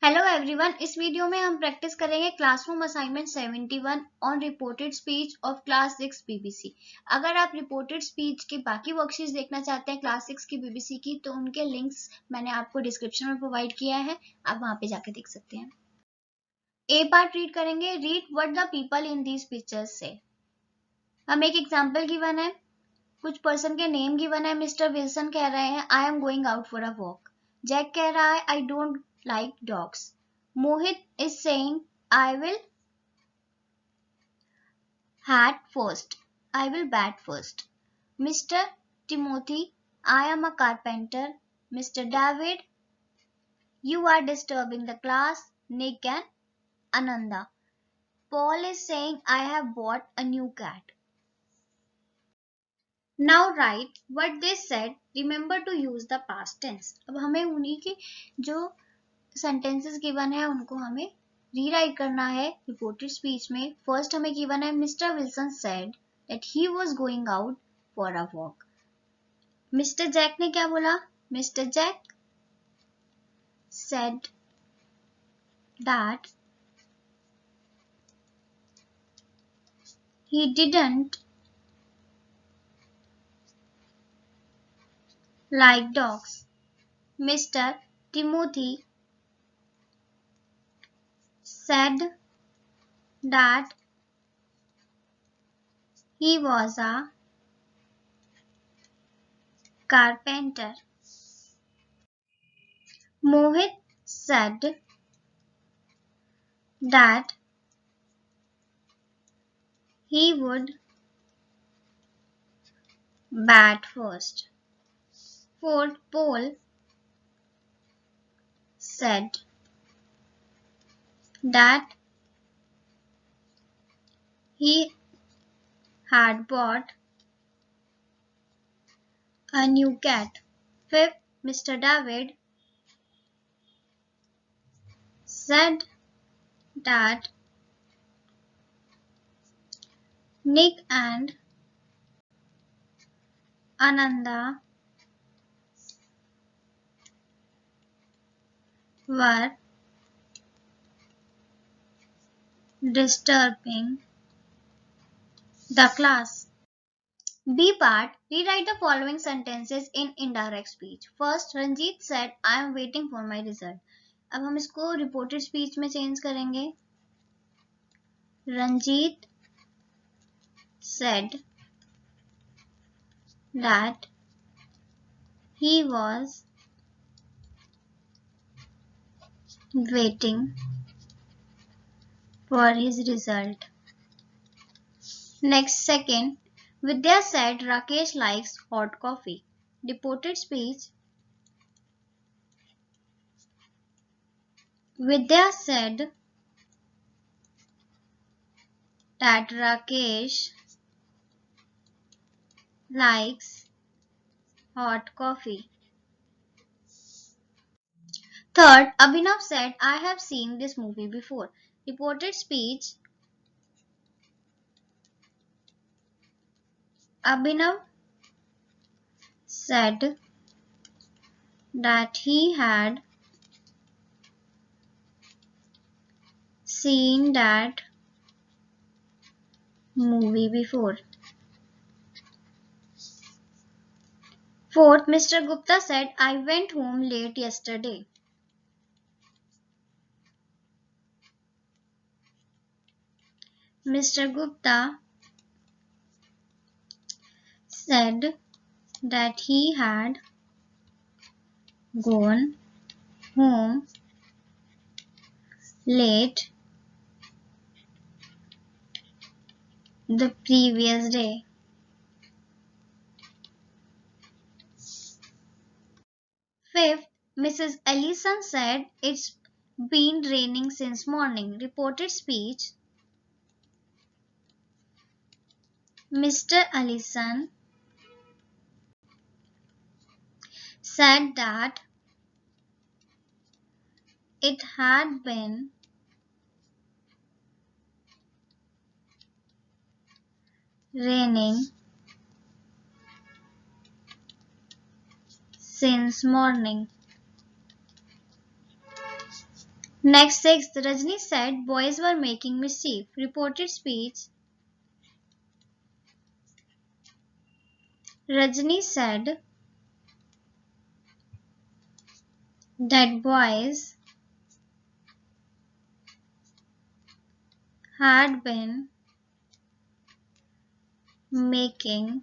Hello everyone, इस video में हम प्रैक्टिस करेंगे classroom assignment 71 on reported speech of class 6 BBC. अगर आप रिपोर्टेड स्पीच के बाकी वर्कशीट्स देखना चाहते हैं क्लास 6 की बीबीसी की, तो उनके लिंक्स मैंने आपको डिस्क्रिप्शन में प्रोवाइड किया है, आप वहां पे जाके देख सकते हैं। ए पार्ट रीड करेंगे। Read what the people in these pictures से। हम एक एग्जाम्पल गिवन है, कुछ पर्सन के नेम गिवन है। मिस्टर विल्सन कह रहे हैं I am going out for a walk. Jack कह रहा है I don't like dogs. Mohit is saying, I will hat first. I will bat first. Mr. Timothy, I am a carpenter. Mr. David, you are disturbing the class. Nick and Ananda. Paul is saying, I have bought a new cat. Now write what they said. Remember to use the past tense. अब हमें उन्हीं की जो sentences given है उनको हमें rewrite करना है रिपोर्टेड स्पीच में। फर्स्ट हमें गिवन है mister Wilson said that he was going out for a walk. Mister Jack ने क्या बोला? Mister Jack said that he didn't like dogs. Mr. Timothy said that he was a carpenter. Mohit said that he would bat first. Fourth, Paul said that he had bought a new cat. Fifth, Mr. David said that Nick and Ananda were disturbing the class. B part, rewrite the following sentences in indirect speech. First, Ranjit said, I am waiting for my result. अब हम इसको reported speech में change करेंगे। Ranjit said that he was waiting for his result. Next, second, Vidya said Rakesh likes hot coffee. Reported speech. Vidya said that Rakesh likes hot coffee. Third, Abhinav said, I have seen this movie before. Reported speech. Abhinav said that he had seen that movie before. Fourth, Mr. Gupta said, I went home late yesterday. Mr. Gupta said that he had gone home late the previous day. Fifth, Mrs. Ellison said it's been raining since morning. Reported speech. Mr. Ellison said that it had been raining since morning. Next, sixth, Rajni said boys were making mischief. Reported speech. Rajni said that boys had been making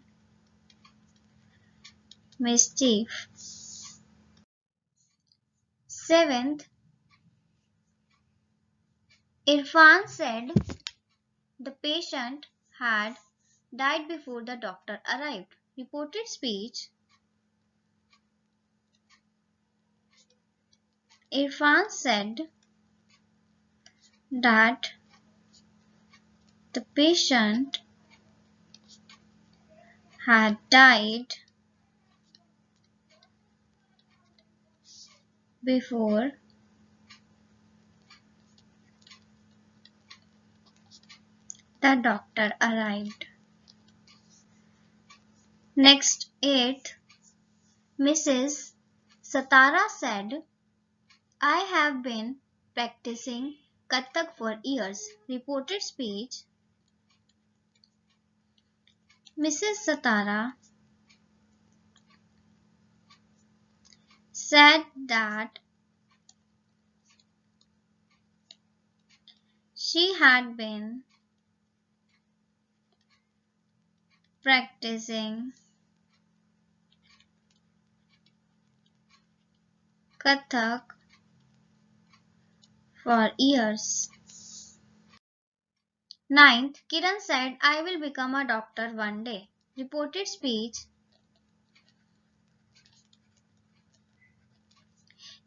mischief. Seventh, Irfan said the patient had died before the doctor arrived. Reported speech. Irfan said that the patient had died before the doctor arrived. Next, eighth, Mrs. Satara said, I have been practicing Kathak for years. Reported speech. Mrs. Satara said that she had been practicing Kathak for years. Ninth, Kiran said, I will become a doctor one day. Reported speech.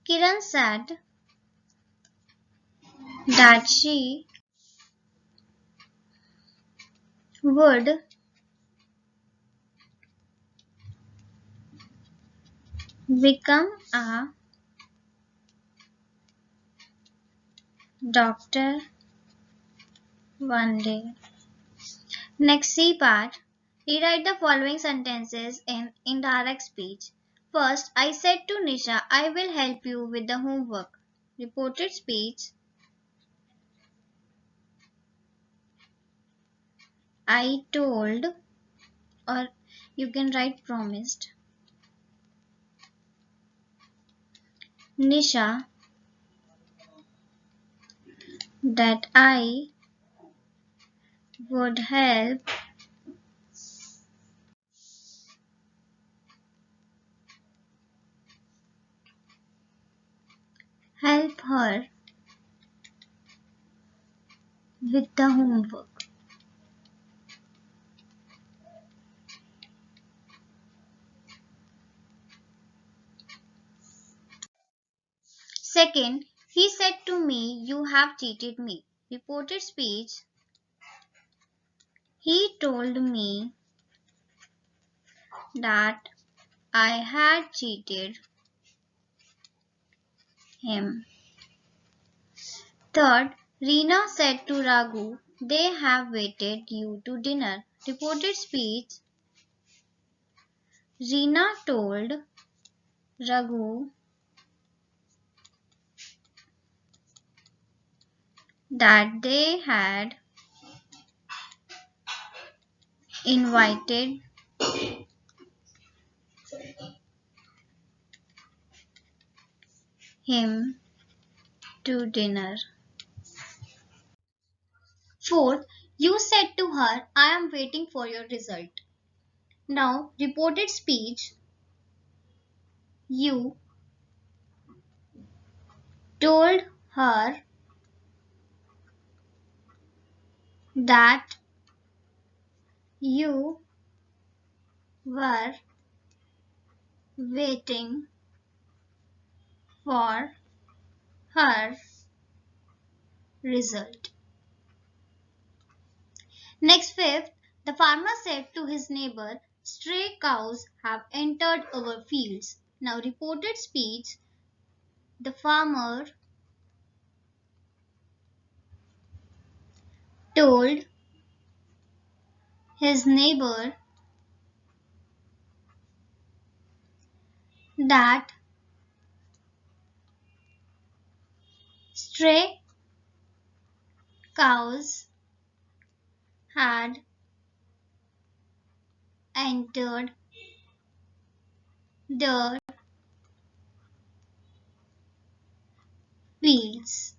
Kiran said that she would become a doctor one day. Next C part. Rewrite the following sentences in indirect speech. First, I said to Nisha, I will help you with the homework. Reported speech. I told, or you can write promised, Nisha that I would help her with the homework. Second, he said to me, you have cheated me. Reported speech. He told me that I had cheated him. Third, Reena said to Raghu, they have waited you to dinner. Reported speech. Reena told Raghu that they had invited him to dinner. Fourth, you said to her, I am waiting for your result. Now, reported speech. You told her that you were waiting for her result. Next, fifth, the farmer said to his neighbor, stray cows have entered our fields. Now, reported speech. The farmer told his neighbor that Stray cows had entered the fields.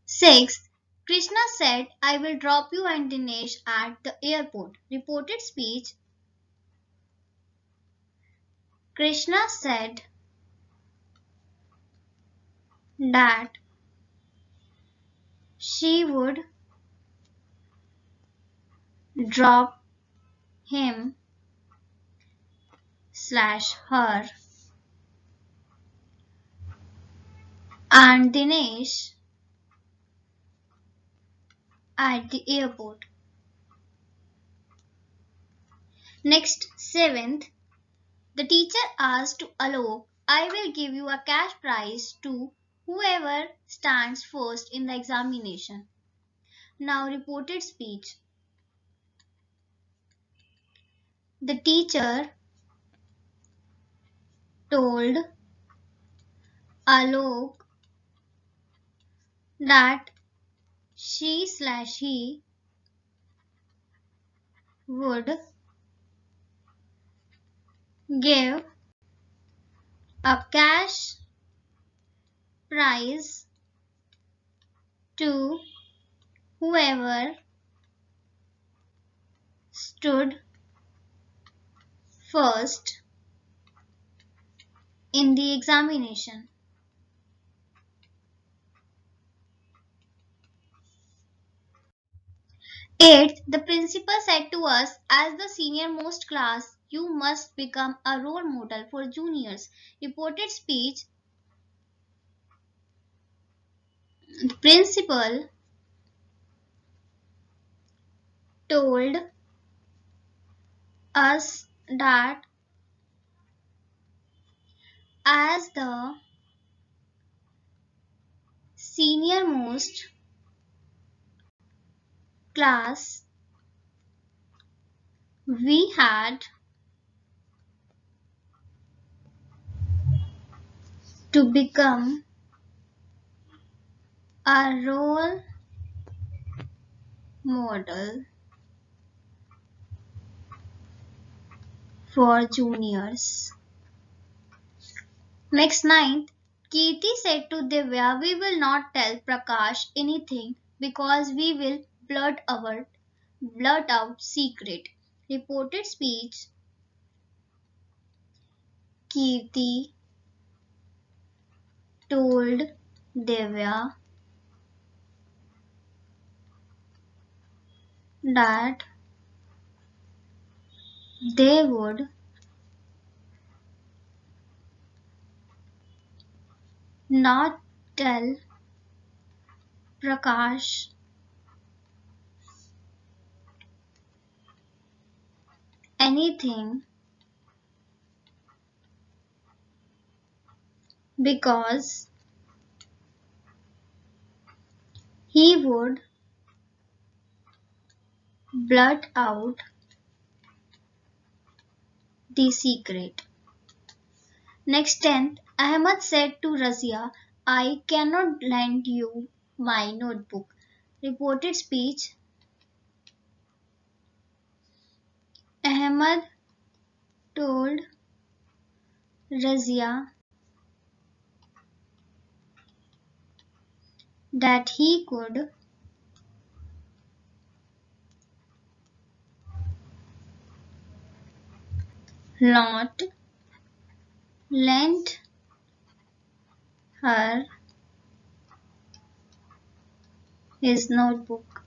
Sixth, Krishna said, I will drop you and Dinesh at the airport. Reported speech. Krishna said that she would drop him slash her and Dinesh at the airport. Next, seventh, the teacher asked Alok, I will give you a cash prize to whoever stands first in the examination. Now, reported speech. The teacher told Alok that she slash he would give a cash prize to whoever stood first in the examination. Eighth, the principal said to us, as the senior most class, you must become a role model for juniors. Reported speech. The principal told us that as the senior most class, we had to become a role model for juniors. Next, ninth, Kirti said to Divya, we will not tell Prakash anything because we will blurt out secret. Reported speech. Kirti told Divya that they would not tell Prakash anything because he would blurt out the secret. Next, 10th, Ahmed said to Razia, I cannot lend you my notebook. Reported speech. Ahmed told Razia that he could not lend her his notebook.